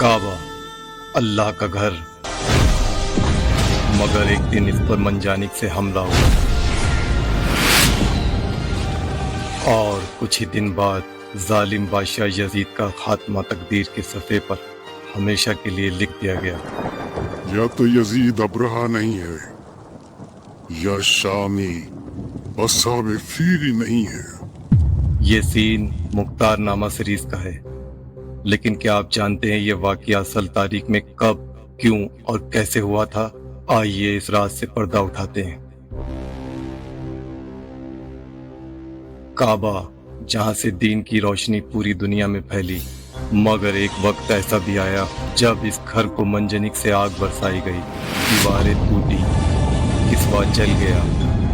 काबा अल्लाह का घर, मगर एक दिन इस पर मनजानिक से हमला हुआ और कुछ ही दिन बाद जालिम बादशाह यजीद का खात्मा तकदीर के सफ़े पर हमेशा के लिए लिख दिया गया। या तो यजीद अब रहा नहीं है या शामी असाब फीरी नहीं है। ये सीन मुख्तार नामा सीरीज का है, लेकिन क्या आप जानते हैं ये वाक़या असल तारीख में कब, क्यों और कैसे हुआ था? आइए इस राज से पर्दा उठाते हैं। काबा, जहां से दीन की रोशनी पूरी दुनिया में फैली, मगर एक वक्त ऐसा भी आया जब इस घर को मंजनिक से आग बरसाई गई, दीवारें टूटी, किस्वा जल गया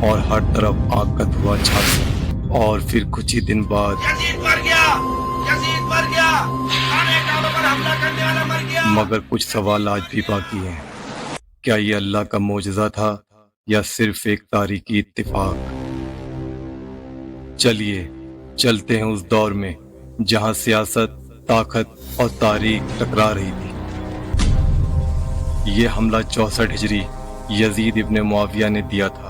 और हर तरफ आग का धुआं छा गया। और फिर कुछ ही दिन बाद यजीद मर गया, यजीद मर गया, खाने काबा पर हमला करने वाला मर गया। मगर कुछ सवाल आज भी बाकी हैं। क्या ये अल्लाह का मोजज़ा था या सिर्फ एक तारीकी इत्तिफाक? चलिए चलते हैं उस दौर में जहां सियासत, ताकत और तारीख टकरा रही थी। ये हमला 64 हिजरी यजीद इब्ने मुआविया ने दिया था,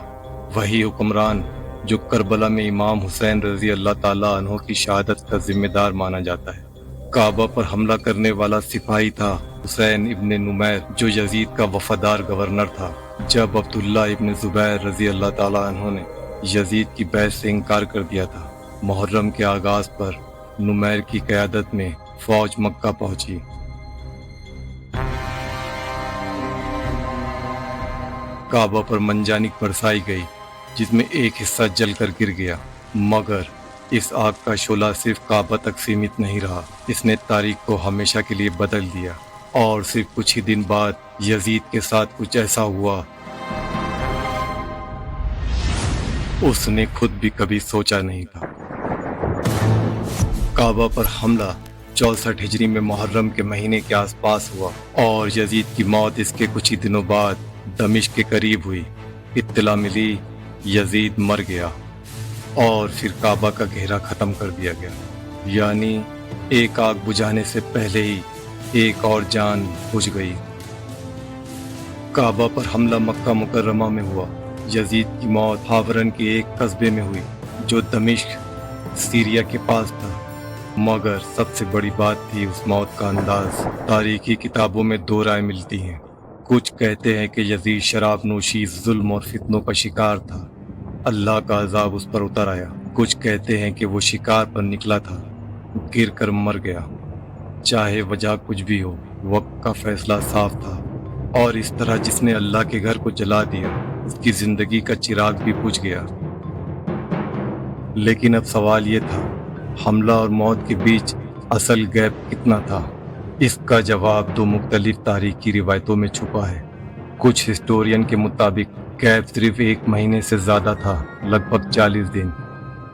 वही हुक्मरान जो करबला में इमाम हुसैन रजी अल्लाह ताला अन्हो की शहादत का जिम्मेदार माना जाता है। काबा पर हमला करने वाला सिपाही था हुसैन इब्ने नुमैर, जो यजीद का वफादार गवर्नर था। जब अब्दुल्ला इब्ने जुबैर रजी अल्लाह ताला अन्हो ने यजीद की बैत से इनकार कर दिया था, मुहर्रम के आगाज पर नुमैर की क़यादत में फौज मक्का पहुंची। काबा पर मंजानिक बरसाई गई, जिसमें एक हिस्सा जलकर गिर गया। मगर इस आग का शोला सिर्फ काबा तक सीमित नहीं रहा, इसने तारीख को हमेशा के लिए बदल दिया। और सिर्फ कुछ ही दिन बाद यजीद के साथ कुछ ऐसा हुआ उसने खुद भी कभी सोचा नहीं था। काबा पर हमला 64 हिजरी में मुहर्रम के महीने के आसपास हुआ और यजीद की मौत इसके कुछ ही दिनों बाद दमिश्क के करीब हुई। इत्तला मिली यजीद मर गया और फिर काबा का घेरा खत्म कर दिया गया। यानी एक आग बुझाने से पहले ही एक और जान बुझ गई। काबा पर हमला मक्का मुकर्रमा में हुआ। यजीद की मौत हावरन के एक कस्बे में हुई जो दमिश्क सीरिया के पास था। मगर सबसे बड़ी बात थी उस मौत का अंदाज। तारीखी किताबों में दो राय मिलती हैं। कुछ कहते हैं कि यजीद शराब नोशी, जुल्म और फितनों का शिकार था, अल्लाह का अजाब उस पर उतर आया। कुछ कहते हैं कि वो शिकार पर निकला था, गिर कर मर गया। चाहे वजह कुछ भी हो, वक्त का फैसला साफ था और इस तरह जिसने अल्लाह के घर को जला दिया, उसकी जिंदगी का चिराग भी बुझ गया। लेकिन अब सवाल ये था, हमला और मौत के बीच असल गैप कितना था? इसका जवाब दो मुख्तलिफ तारीखी रिवायतों में छुपा है। कुछ हिस्टोरियन के मुताबिक गैप सिर्फ 1 महीने से ज़्यादा था, लगभग 40 दिन।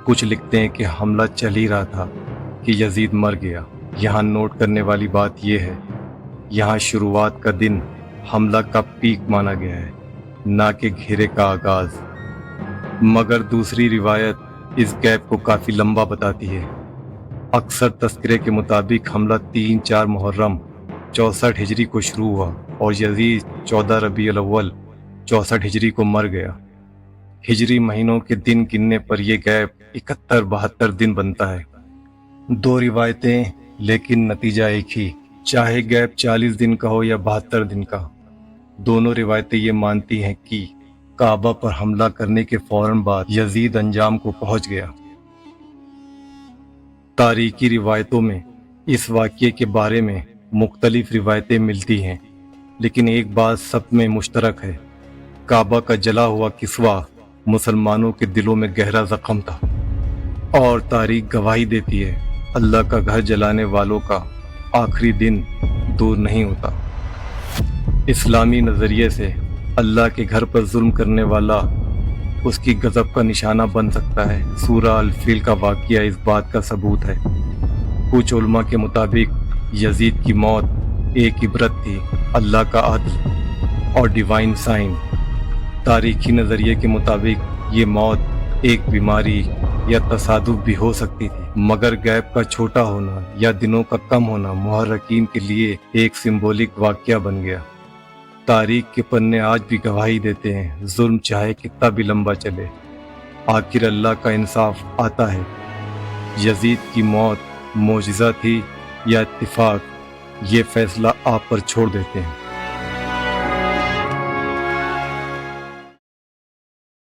कुछ लिखते हैं कि हमला चल ही रहा था कि यजीद मर गया। यहाँ नोट करने वाली बात यह है, यहाँ शुरुआत का दिन हमला का पीक माना गया है, ना कि घेरे का आगाज। मगर दूसरी रिवायत इस गैप को काफ़ी लंबा बताती है। अक्सर तस्करे के मुताबिक हमला 3-4 मुहर्रम 64 हिजरी को शुरू हुआ और यजीद 14 रबीउल अव्वल 64 हिजरी को मर गया। हिजरी महीनों के दिन गिनने पर यह गैप 71-72 दिन बनता है। दो रिवायतें, लेकिन नतीजा एक ही। चाहे गैप 40 दिन का हो या 72 दिन का, दोनों रिवायतें ये मानती हैं कि काबा पर हमला करने के फौरन बाद यजीद अंजाम को पहुंच गया। तारीखी रिवायतों में इस वाक़ये के बारे में मुख्तलिफ रिवायतें मिलती हैं, लेकिन एक बात सब में मुश्तरक है, काबा का जला हुआ किस्वा मुसलमानों के दिलों में गहरा ज़ख्म था। और तारीख गवाही देती है, अल्लाह का घर जलाने वालों का आखिरी दिन दूर नहीं होता। इस्लामी नज़रिए से अल्लाह के घर पर जुल्म करने वाला उसकी गज़ब का निशाना बन सकता है। सूरा अल-फील का वाक़या इस बात का सबूत है। कुछ उलमा के मुताबिक यजीद की मौत एक इबरत थी, अल्लाह का अदल और डिवाइन साइन। तारीखी नज़रिए के मुताबिक ये मौत एक बीमारी یا تصادف بھی ہو سکتی تھی، مگر غیب کا چھوٹا ہونا یا دنوں کا کم ہونا محرکین کے لیے ایک سمبولک واقعہ بن گیا۔ تاریخ کے پنے آج بھی گواہی دیتے ہیں، ظلم چاہے کتنا بھی لمبا چلے، آخر اللہ کا انصاف آتا ہے۔ یزید کی موت معجزہ تھی یا اتفاق، یہ فیصلہ آپ پر چھوڑ دیتے ہیں۔